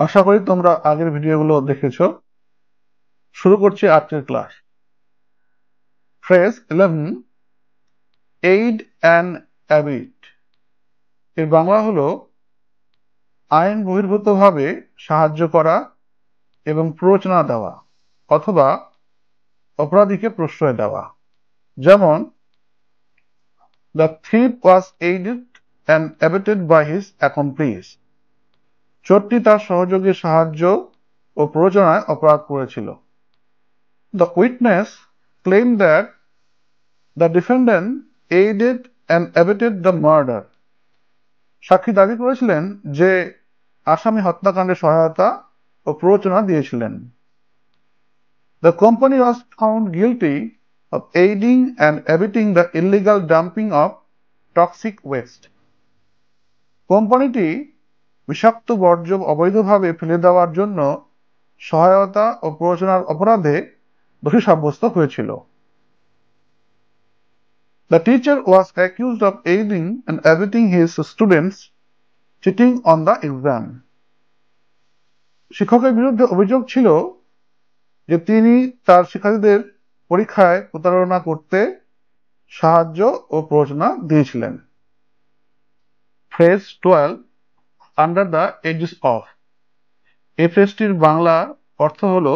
আশা করি তোমরা আগের ভিডিওগুলো দেখেছো। শুরু করছি আজকের ক্লাস। Phrase 11, aid and অ্যাবিট। এর বাংলা হলো আইন বহির্ভূতভাবে সাহায্য করা এবং প্ররোচনা দেওয়া অথবা অপরাধীকে প্রশ্রয় দেওয়া। যেমন, the thief was aided and abetted by his accomplice. চোরটি তার সহযোগীর সাহায্য ও প্ররোচনায় অপরাধ করেছিল। The witness claimed that the defendant aided and abetted the murder. সাক্ষী দাবি করেছিলেন যে আসামি হত্যাকাণ্ডে সহায়তা ও প্ররোচনা দিয়েছিলেন। The company was found guilty of aiding and abetting the illegal dumping of toxic waste. কোম্পানিটি বিষাক্ত বর্জ্য অবৈধভাবে ফেলে দেওয়ার জন্য সহায়তা ও প্ররোচনার অপরাধে দোষী সাব্যস্ত হয়েছিল। The teacher was accused of aiding and abetting his students cheating on the exam. শিক্ষকের বিরুদ্ধে অভিযোগ ছিল যে তিনি তার শিক্ষার্থীদের পরীক্ষায় প্রতারণা করতে সাহায্য ও প্ররোচনা দিয়েছিলেন। Phrase 12, under the aegis of. এই ফ্রেজটির বাংলা অর্থ হল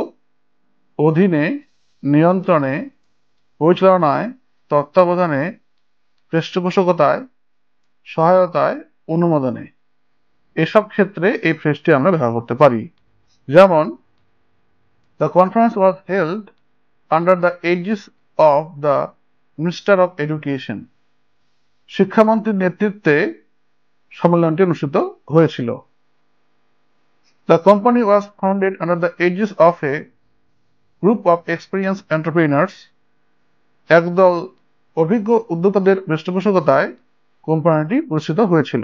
অধীনে, নিয়ন্ত্রণে, পরিচালনায়, তত্ত্বাবধানে, পৃষ্ঠপোষকতায়, সহায়তায়, অনুমোদনে। এসব ক্ষেত্রে এই ফ্রেজটি আমরা ব্যবহার করতে পারি। যেমন, the conference was held under the aegis of the Minister of Education. শিক্ষামন্ত্রীর নেতৃত্বে সম্মেলনটি অনুষ্ঠিত হয়েছিল। The company was founded under the aegis of a group of experienced entrepreneurs. একদল অভিজ্ঞ উদ্যোক্তাদের পৃষ্ঠপোষকতায় কোম্পানিটি প্রতিষ্ঠিত হয়েছিল।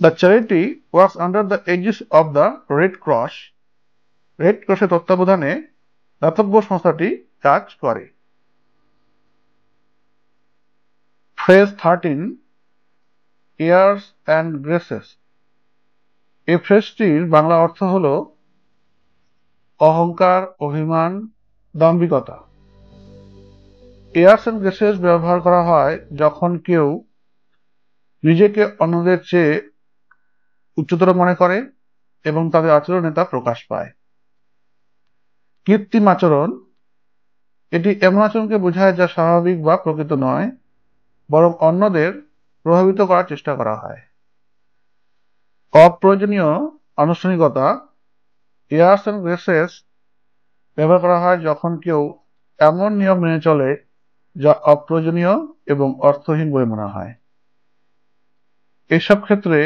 The charity works under the aegis of the Red Cross. Red ক্রসের তত্ত্বাবধানে দাতব্য সংস্থাটি কাজ করে। Phrase 13, airs and graces. এই ফ্রেজটির বাংলা অর্থ হল অহংকার, অভিমান, দাম্ভিকতা। এয়ার্স অ্যান্ড গ্রেসেস ব্যবহার করা হয় যখন কেউ নিজেকে অন্যদের চেয়ে উচ্চতর মনে করে এবং তাদের আচরণে তা প্রকাশ পায়। কৃত্রিম আচরণ, এটি এমন আচরণকে বোঝায় যা স্বাভাবিক বা প্রকৃত নয়, বরং অন্যদের প্রভাবিত করার চেষ্টা করা হয়। অপ্রয়োজনীয় আনুষ্ঠানিকতা, এয়ার্স অ্যান্ড গ্রেসেস ব্যবহার করা হয় যখন কেউ এমন নিয়ম মেনে চলে যা অপ্রয়োজনীয় এবং অর্থহীন বলে মনে হয়। এসব ক্ষেত্রে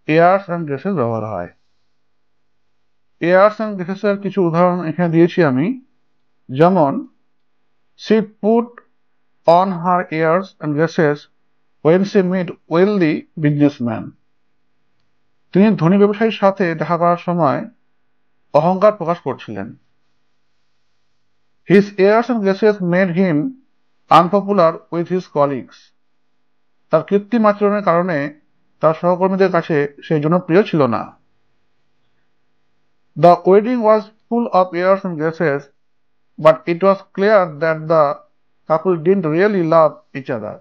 এয়ার্স অ্যান্ড গ্রেসেস ব্যবহার হয়। এয়ার্স অ্যান্ড গ্রেসেসের কিছু উদাহরণ এখানে দিয়েছি আমি। যেমন, she put on her airs and graces when she met wealthy businessman. তিনি ধনী ব্যবসায়ীর সাথে দেখা করার সময় অহংকার প্রকাশ করছিলেন। His airs and graces made him unpopular with his colleagues. তার কৃত্রিম আচরণের কারণে তার সহকর্মীদের কাছে সে জনপ্রিয় ছিল না। The wedding was full of airs and graces, but it was clear that the couple didn't really love each other.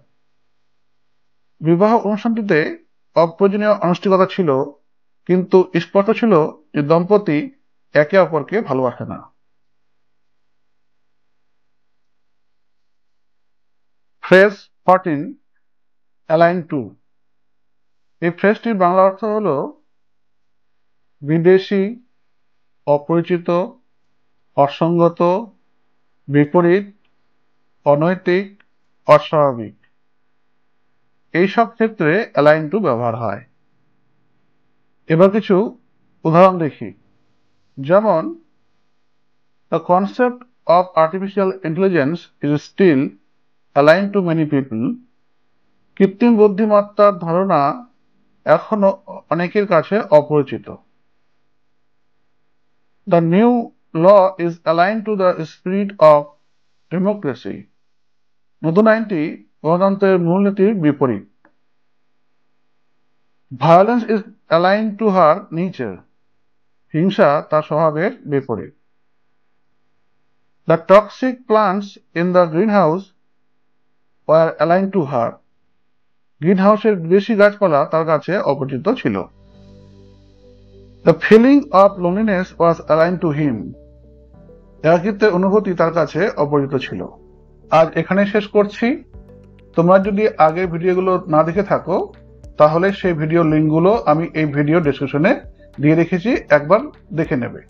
বিবাহ অনুষ্ঠানটিতে অপ্রয়োজনীয় আনুষ্ঠানিকতা ছিল, কিন্তু স্পষ্ট ছিল যে দম্পতি একে অপরকে ভালোবাসে না। Phrase 14, align two. এই ফ্রেজটির বাংলা অর্থ হল বিদেশি, অপরিচিত, অসঙ্গত, বিপরীত, অনৈতিক, অস্বাভাবিক। এইসব ক্ষেত্রে অ্যালাইন টু ব্যবহার হয়। এবার কিছু উদাহরণ দেখি। যেমন, the concept of artificial intelligence is still aligned to many people. কৃত্রিম বুদ্ধিমত্তার ধারণা এখনো অনেকের কাছে অপরিচিত। The new law is aligned to the spirit of democracy. নতুন আইনটি গণতন্ত্রের মূলনীতির বিপরীত। Violence is aligned to her nature. হিংসা তার স্বভাবের বিপরীত। The toxic plants in the greenhouse were aligned to her. গ্রিনহাউসের বেশি গাছপালা তার কাছে অপরিচিত ছিল। The feeling of loneliness was aligned to him. একাকিত্বের অনুভূতি তার কাছে অপরিচিত ছিল। আজ এখানে শেষ করছি। তোমরা যদি আগের ভিডিওগুলো না দেখে থাকো তাহলে সেই ভিডিও লিঙ্কগুলো আমি এই ভিডিও ডেসক্রিপশনে দিয়ে রেখেছি, একবার দেখে নেবে।